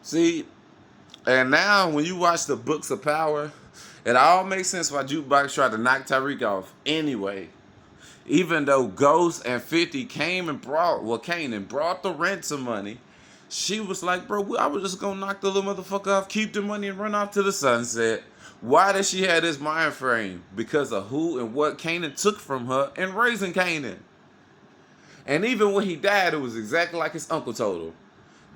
See, and now when you watch the Books of Power, it all makes sense why Jukebox tried to knock Tyreek off anyway. Even though Ghost and 50 came and brought, well, Kanan brought the ransom money, she was like, bro, I was just gonna knock the little motherfucker off, keep the money, and run off to the sunset. Why did she have this mind frame? Because of who and what Kanan took from her in raising Kanan. And even when he died, it was exactly like his uncle told him.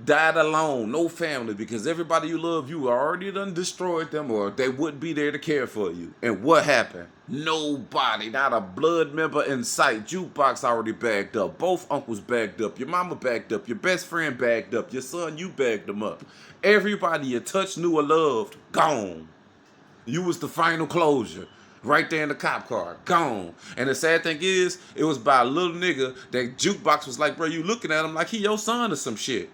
Died alone, no family, because everybody you love, you already done destroyed them, or they wouldn't be there to care for you. And what happened? Nobody, not a blood member in sight. Jukebox already bagged up. Both uncles bagged up. Your mama bagged up. Your best friend bagged up. Your son, you bagged them up. Everybody you touched, knew, or loved, gone. You was the final closure. Right there in the cop car. Gone. And the sad thing is, it was by a little nigga that Jukebox was like, bro, you looking at him like he your son or some shit.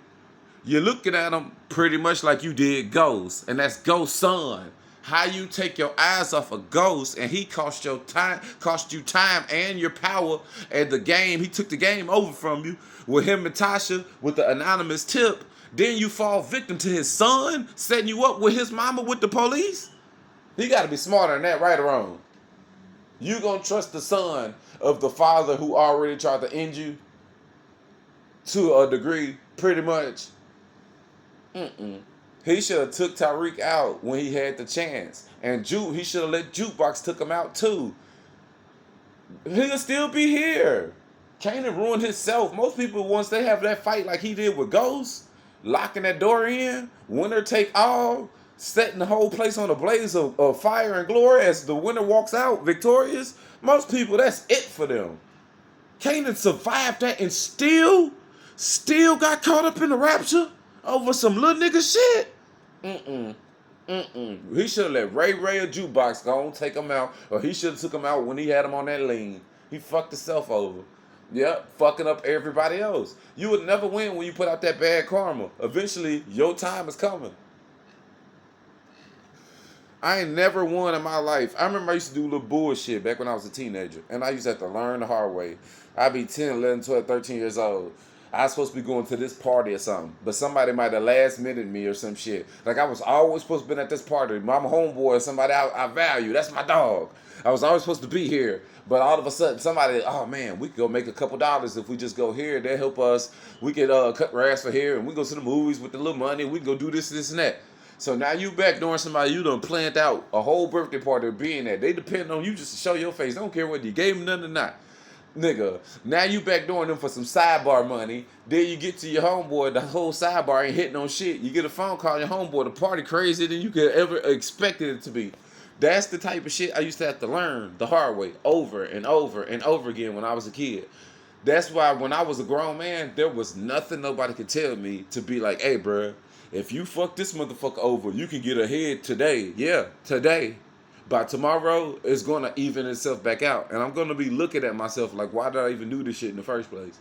You're looking at him pretty much like you did Ghost, and that's Ghost's son. How you take your eyes off a Ghost, and he cost you time and your power at the game. He took the game over from you with him and Tasha with the anonymous tip. Then you fall victim to his son setting you up with his mama with the police. He got to be smarter than that, right or wrong. You gonna trust the son of the father who already tried to end you to a degree, pretty much. He should have took Tyreek out when he had the chance. And he should have let Jukebox took him out too. He'll still be here. Kanan ruined himself. Most people, once they have that fight like he did with Ghost, locking that door in, winner take all, setting the whole place on a blaze of fire and glory as the winner walks out victorious, most people, that's it for them. Kanan survived that and still got caught up in the rapture over some little nigga shit. He should have let Ray or Jukebox go and take him out, or he should have took him out when he had him on that lean. He fucked himself over. Yep, fucking up everybody else. You would never win when you put out that bad karma. Eventually, your time is coming. I ain't never won in my life. I remember I used to do little bullshit back when I was a teenager, and I used to have to learn the hard way. I'd be 10, 11, 12, 13 years old. I was supposed to be going to this party or something, but somebody might have last minute me or some shit. Like I was always supposed to be at this party. My homeboy or somebody I value. That's my dog. I was always supposed to be here, but all of a sudden somebody, oh man, we could go make a couple dollars if we just go here. They'll help us. We could cut grass for here, and we go to the movies with the little money. We can go do this, and that. So now you back doing somebody you done planned out a whole birthday party being there. They depend on you just to show your face. They don't care whether you gave them nothing or not. Nigga, now you backdooring them for some sidebar money. Then you get to your homeboy, the whole sidebar ain't hitting on shit. You get a phone call, your homeboy, the party crazier than you could ever expect it to be. That's the type of shit I used to have to learn the hard way over and over and over again when I was a kid. That's why when I was a grown man, there was nothing nobody could tell me to be like, hey, bruh, if you fuck this motherfucker over, you can get ahead today. Yeah, today. By tomorrow, it's going to even itself back out. And I'm going to be looking at myself like, why did I even do this shit in the first place?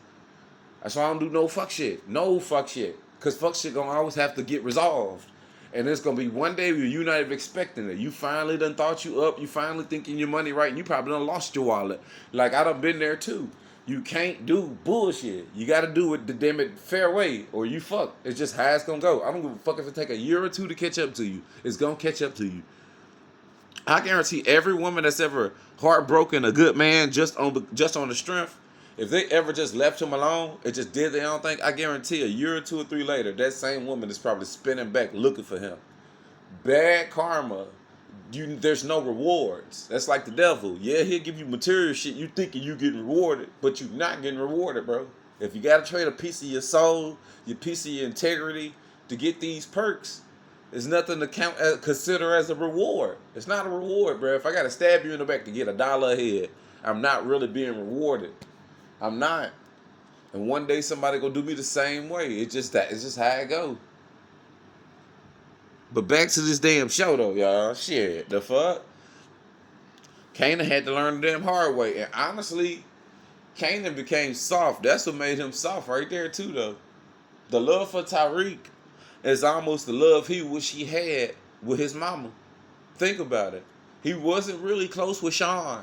That's why I don't do no fuck shit. No fuck shit. Because fuck shit going to always have to get resolved. And it's going to be one day where you're not even expecting it. You finally done thought you up. You finally thinking your money right. And you probably done lost your wallet. Like, I done been there too. You can't do bullshit. You got to do it the damn it fair way or you fuck. It's just how it's going to go. I don't give a fuck if it take a year or two to catch up to you. It's going to catch up to you. I guarantee every woman that's ever heartbroken a good man just on the strength, if they ever just left him alone and just did their own thing, I guarantee a year or 2 or 3 later, that same woman is probably spinning back looking for him. Bad karma. There's no rewards. That's like the devil. Yeah, he'll give you material shit. You thinking you getting rewarded, but you're not getting rewarded, bro. If you got to trade a piece of your soul, your piece of your integrity to get these perks, it's nothing to consider as a reward. It's not a reward, bro. If I gotta stab you in the back to get $1 a head, I'm not really being rewarded. I'm not. And one day somebody gonna do me the same way. It's just how it go. But back to this damn show though, y'all. Shit, the fuck? Kanan had to learn the damn hard way. And honestly, Kanan became soft. That's what made him soft right there too though. The love for Tyreek is almost the love he wish he had with his mama. Think about it. He wasn't really close with Sean.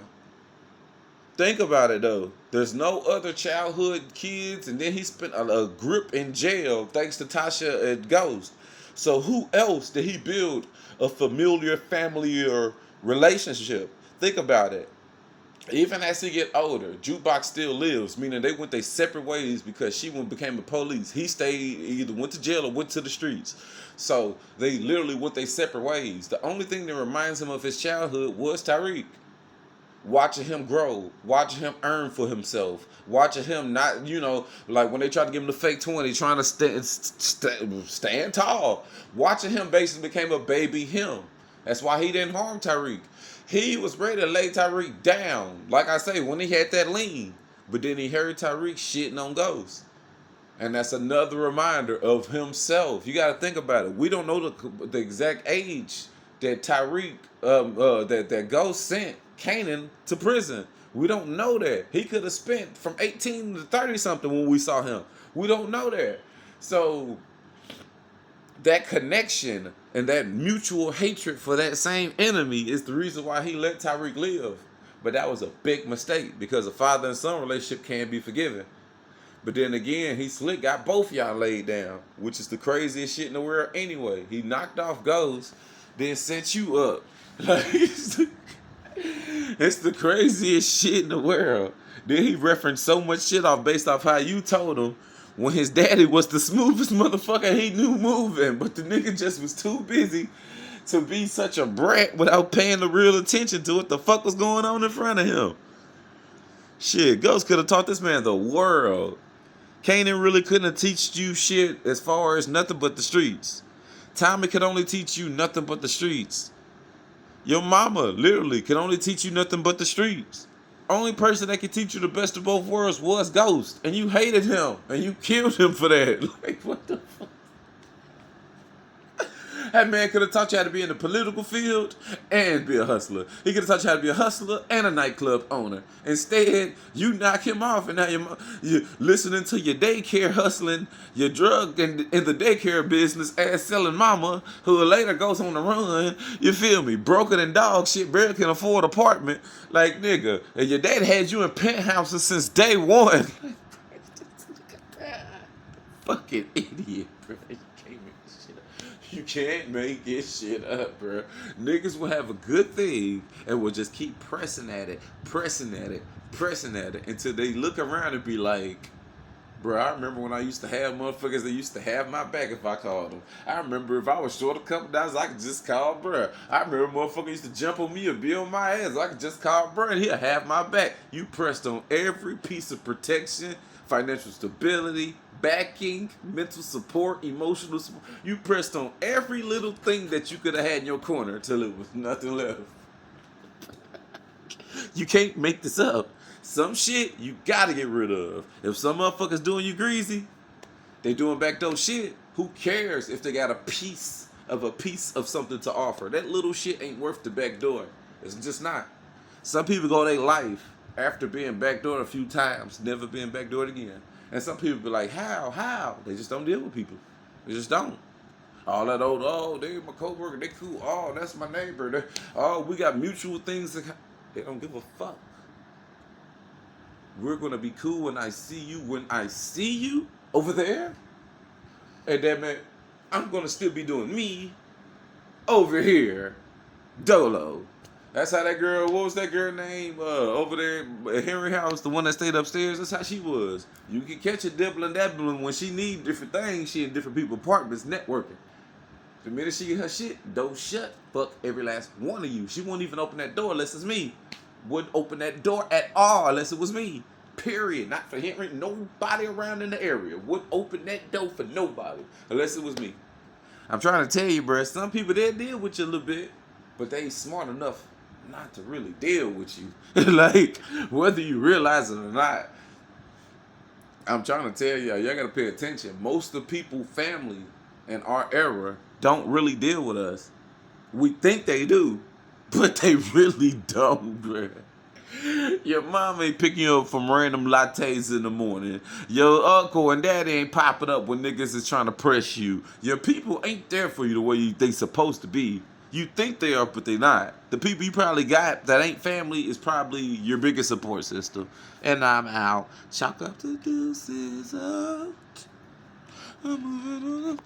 Think about it though. There's no other childhood kids, and then he spent a grip in jail thanks to Tasha and Ghost. So who else did he build a familiar relationship? Think about it. Even as he get older, Jukebox still lives, meaning they went their separate ways because she became a police. He stayed, either went to jail or went to the streets. So they literally went their separate ways. The only thing that reminds him of his childhood was Tyreek. Watching him grow, watching him earn for himself, watching him not, like when they tried to give him the fake 20, trying to stand tall. Watching him basically became a baby him. That's why he didn't harm Tyreek. He was ready to lay Tyreek down, like I say, when he had that lean. But then he heard Tyreek shitting on Ghost. And that's another reminder of himself. You got to think about it. We don't know the exact age that Tyreek, that Ghost sent Kanan to prison. We don't know that. He could have spent from 18 to 30 something when we saw him. We don't know that. So that connection and that mutual hatred for that same enemy is the reason why he let Tyreek live. But that was a big mistake because a father and son relationship can't be forgiven. But then again, he slick got both y'all laid down, which is the craziest shit in the world anyway. He knocked off Ghost, then set you up. Like, it's the craziest shit in the world. Then he referenced so much shit off based off how you told him when his daddy was the smoothest motherfucker he knew moving, but the nigga just was too busy to be such a brat without paying the real attention to what the fuck was going on in front of him. Shit, Ghost could have taught this man the world. Kanan really couldn't have teach you shit as far as nothing but the streets. Tommy could only teach you nothing but the streets. Your mama literally could only teach you nothing but the streets. Only person that could teach you the best of both worlds was Ghost, and you hated him, and you killed him for that. Like, what the fuck? That man could have taught you how to be in the political field and be a hustler. He could have taught you how to be a hustler and a nightclub owner. Instead, you knock him off, and now you're listening to your daycare hustling, your drug in the daycare business ass selling mama, who later goes on the run. You feel me? Broken and dog shit, barely can afford apartment. Like, nigga, and your dad had you in penthouses since day one. Fucking idiot, bro. You can't make this shit up, bro. Niggas will have a good thing and will just keep pressing at it until they look around and be like, bro, I remember when I used to have motherfuckers that used to have my back if I called them. I remember if I was short a couple dollars, I could just call bro. I remember motherfuckers used to jump on me or be on my ass. I could just call bro and he'll have my back. You pressed on every piece of protection, financial stability, backing, mental support, emotional support. You pressed on every little thing that you could have had in your corner till it was nothing left. You can't make this up. Some shit you gotta get rid of. If some motherfuckers doing you greasy, they doing backdoor shit. Who cares if they got a piece of something to offer? That little shit ain't worth the backdoor. It's just not. Some people go their life after being backdoored a few times, never being backdoored again. And some people be like, how? They just don't deal with people. They just don't. All that old, oh, they my coworker, they cool. Oh, that's my neighbor. We got mutual things. They don't give a fuck. We're gonna be cool when I see you over there. And that man, I'm gonna still be doing me over here. Dolo. That's how that girl, what was that girl name over there at Henry House, the one that stayed upstairs? That's how she was. You can catch her dibbling dabbling when she need different things. She in different people's apartments networking. The minute she get her shit, door shut. Fuck every last one of you. She won't even open that door unless it's me. Wouldn't open that door at all unless it was me. Period. Not for Henry. Nobody around in the area would open that door for nobody unless it was me. I'm trying to tell you, bro. Some people, they deal with you a little bit, but they ain't smart enough not to really deal with you. Like, whether you realize it or not. I'm trying to tell y'all gotta pay attention. Most of the people, family in our era, don't really deal with us. We think they do, but they really don't, bruh. Your mom ain't picking you up from random lattes in the morning. Your uncle and daddy ain't popping up when niggas is trying to press you. Your people ain't there for you the way they supposed to be. You think they are, but they not. The people you probably got that ain't family is probably your biggest support system. And I'm out. Chalk up the deuces out. I'm moving on up.